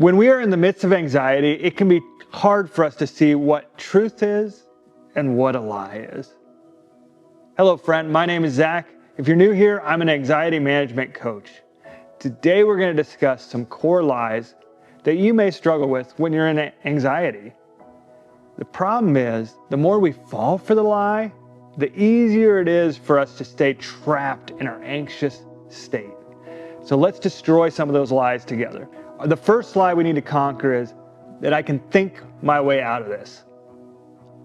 When we are in the midst of anxiety, it can be hard for us to see what truth is and what a lie is. Hello, friend. My name is Zach. If you're new here, I'm an anxiety management coach. Today, we're going to discuss some core lies that you may struggle with when you're in anxiety. The problem is, the more we fall for the lie, the easier it is for us to stay trapped in our anxious state. So let's destroy some of those lies together. The first lie we need to conquer is that I can think my way out of this.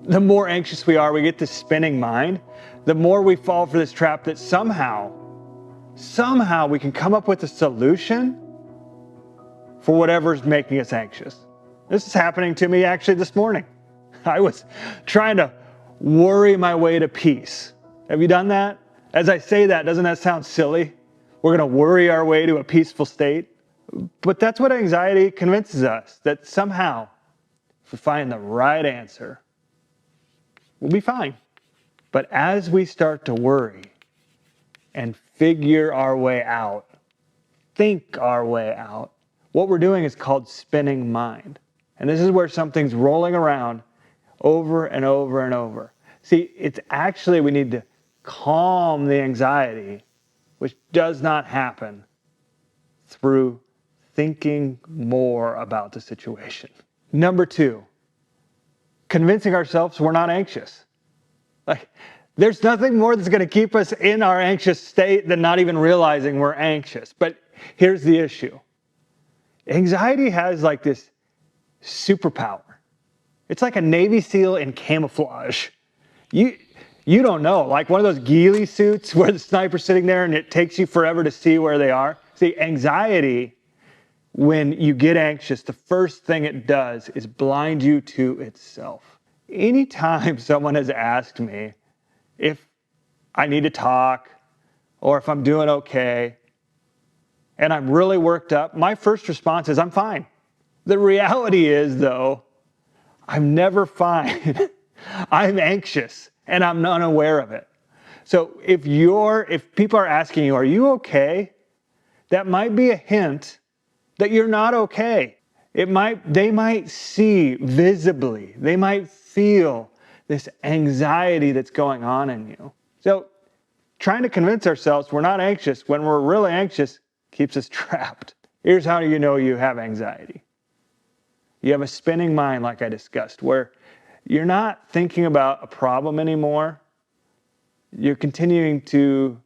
The more anxious we are, we get this spinning mind, the more we fall for this trap that somehow we can come up with a solution for whatever's making us anxious. This is happening to me actually this morning. I was trying to worry my way to peace. Have you done that? As I say that, doesn't that sound silly? We're going to worry our way to a peaceful state. But that's what anxiety convinces us, that somehow, if we find the right answer, we'll be fine. But as we start to worry and figure our way out, think our way out, what we're doing is called spinning mind. And this is where something's rolling around over and over and over. See, it's actually we need to calm the anxiety, which does not happen through thinking more about the situation. Number 2, convincing ourselves we're not anxious. There's nothing more that's going to keep us in our anxious state than not even realizing we're anxious. But here's the issue. Anxiety has this superpower. It's like a Navy SEAL in camouflage. You don't know, like one of those ghillie suits where the sniper's sitting there and it takes you forever to see where they are. See, anxiety, when you get anxious, the first thing it does is blind you to itself. Anytime someone has asked me if I need to talk or if I'm doing okay and I'm really worked up, my first response is I'm fine. The reality is, though, I'm never fine. I'm anxious and I'm unaware of it. So if people are asking you, are you okay? That might be a hint that you're not okay. They might see visibly, they might feel this anxiety that's going on in you. So trying to convince ourselves we're not anxious when we're really anxious keeps us trapped. Here's how you know you have anxiety. You have a spinning mind, like I discussed, where you're not thinking about a problem anymore. You're continuing to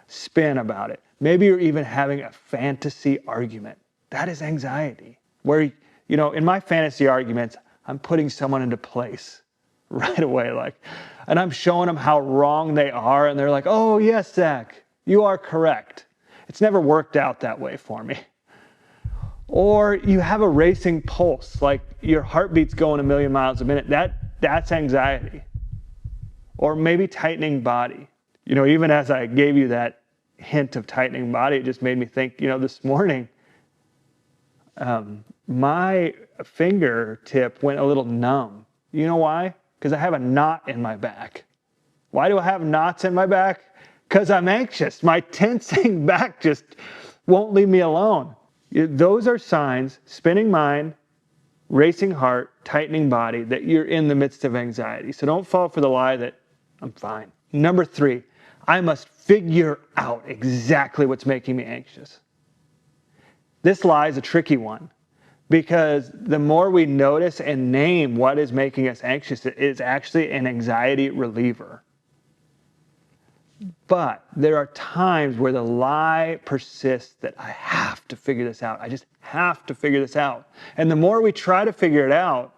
spin about it. Maybe you're even having a fantasy argument. That is anxiety. Where, in my fantasy arguments, I'm putting someone into place right away, and I'm showing them how wrong they are, and they're like, oh, yes, Zach, you are correct. It's never worked out that way for me. Or you have a racing pulse, like your heartbeat's going 1,000,000 miles a minute. That's anxiety. Or maybe tightening body. Even as I gave you that hint of tightening body, it just made me think, this morning, my fingertip went a little numb. You know why? Because I have a knot in my back. Why do I have knots in my back? Because I'm anxious. My tensing back just won't leave me alone. Those are signs, spinning mind, racing heart, tightening body, that you're in the midst of anxiety. So don't fall for the lie that I'm fine. Number 3, I must figure out exactly what's making me anxious. This lie is a tricky one because the more we notice and name what is making us anxious, it is actually an anxiety reliever. But there are times where the lie persists that I have to figure this out. I just have to figure this out. And the more we try to figure it out,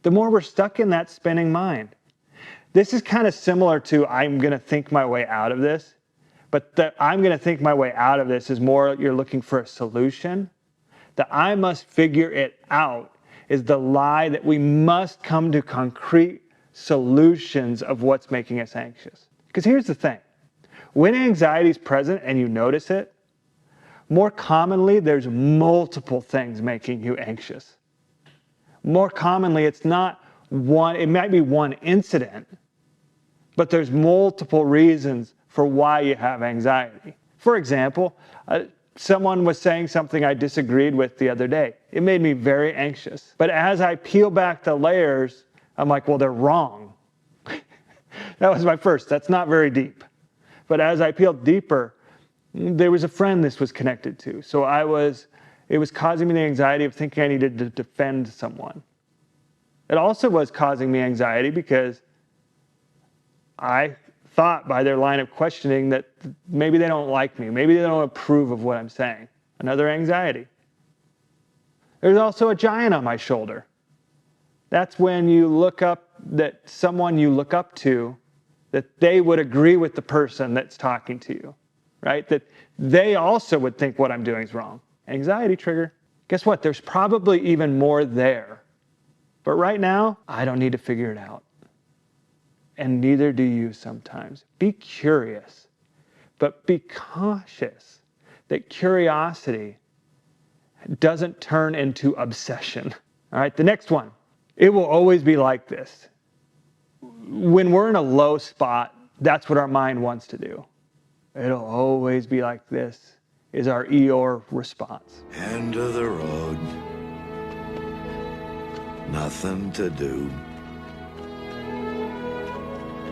the more we're stuck in that spinning mind. This is kind of similar to I'm going to think my way out of this. But the I'm going to think my way out of this is more you're looking for a solution. The I must figure it out is the lie that we must come to concrete solutions of what's making us anxious. Because here's the thing. When anxiety is present and you notice it, more commonly there's multiple things making you anxious. More commonly it's not one, it might be one incident, but there's multiple reasons for why you have anxiety. For example, someone was saying something I disagreed with the other day. It made me very anxious. But as I peel back the layers, I'm like, well, they're wrong. That was my first. That's not very deep. But as I peeled deeper, there was a friend this was connected to. So it was causing me the anxiety of thinking I needed to defend someone. It also was causing me anxiety because I thought by their line of questioning that maybe they don't like me. Maybe they don't approve of what I'm saying. Another anxiety. There's also a giant on my shoulder. That's when you look up that someone you look up to, that they would agree with the person that's talking to you, right? That they also would think what I'm doing is wrong. Anxiety trigger. Guess what? There's probably even more there. But right now, I don't need to figure it out. And neither do you sometimes. Be curious, but be cautious that curiosity doesn't turn into obsession. All right, the next one. It will always be like this. When we're in a low spot, that's what our mind wants to do. It'll always be like this, is our Eeyore response. End of the road. Nothing to do.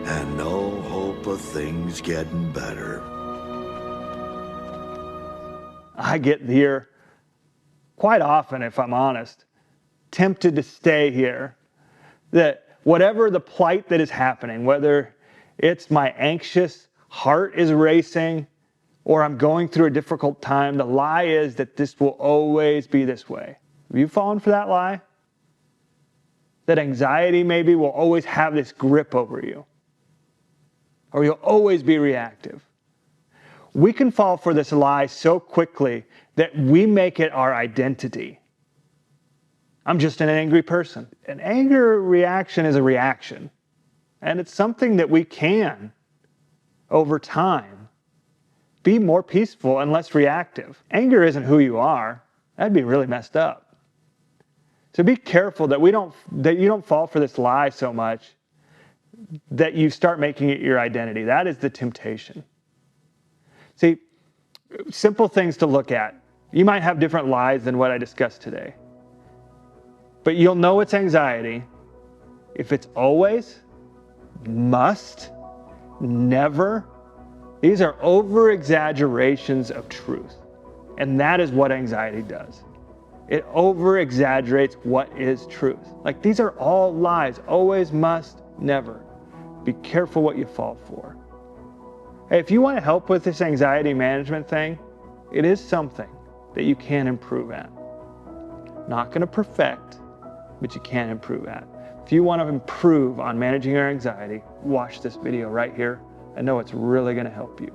And no hope of things getting better. I get here quite often, if I'm honest, tempted to stay here. That whatever the plight that is happening, whether it's my anxious heart is racing or I'm going through a difficult time, the lie is that this will always be this way. Have you fallen for that lie? That anxiety maybe will always have this grip over you. Or you'll always be reactive. We can fall for this lie so quickly that we make it our identity. I'm just an angry person. An anger reaction is a reaction. And it's something that we can, over time, be more peaceful and less reactive. Anger isn't who you are. That'd be really messed up. So be careful that you don't fall for this lie so much that you start making it your identity. That is the temptation. See, simple things to look at. You might have different lies than what I discussed today. But you'll know it's anxiety if it's always, must, never. These are over-exaggerations of truth. And that is what anxiety does. It over-exaggerates what is truth. Like, these are all lies. Always, must, never. Be careful what you fall for. Hey, if you want to help with this anxiety management thing, it is something that you can improve at. Not going to perfect, but you can improve at. If you want to improve on managing your anxiety, watch this video right here. I know it's really going to help you.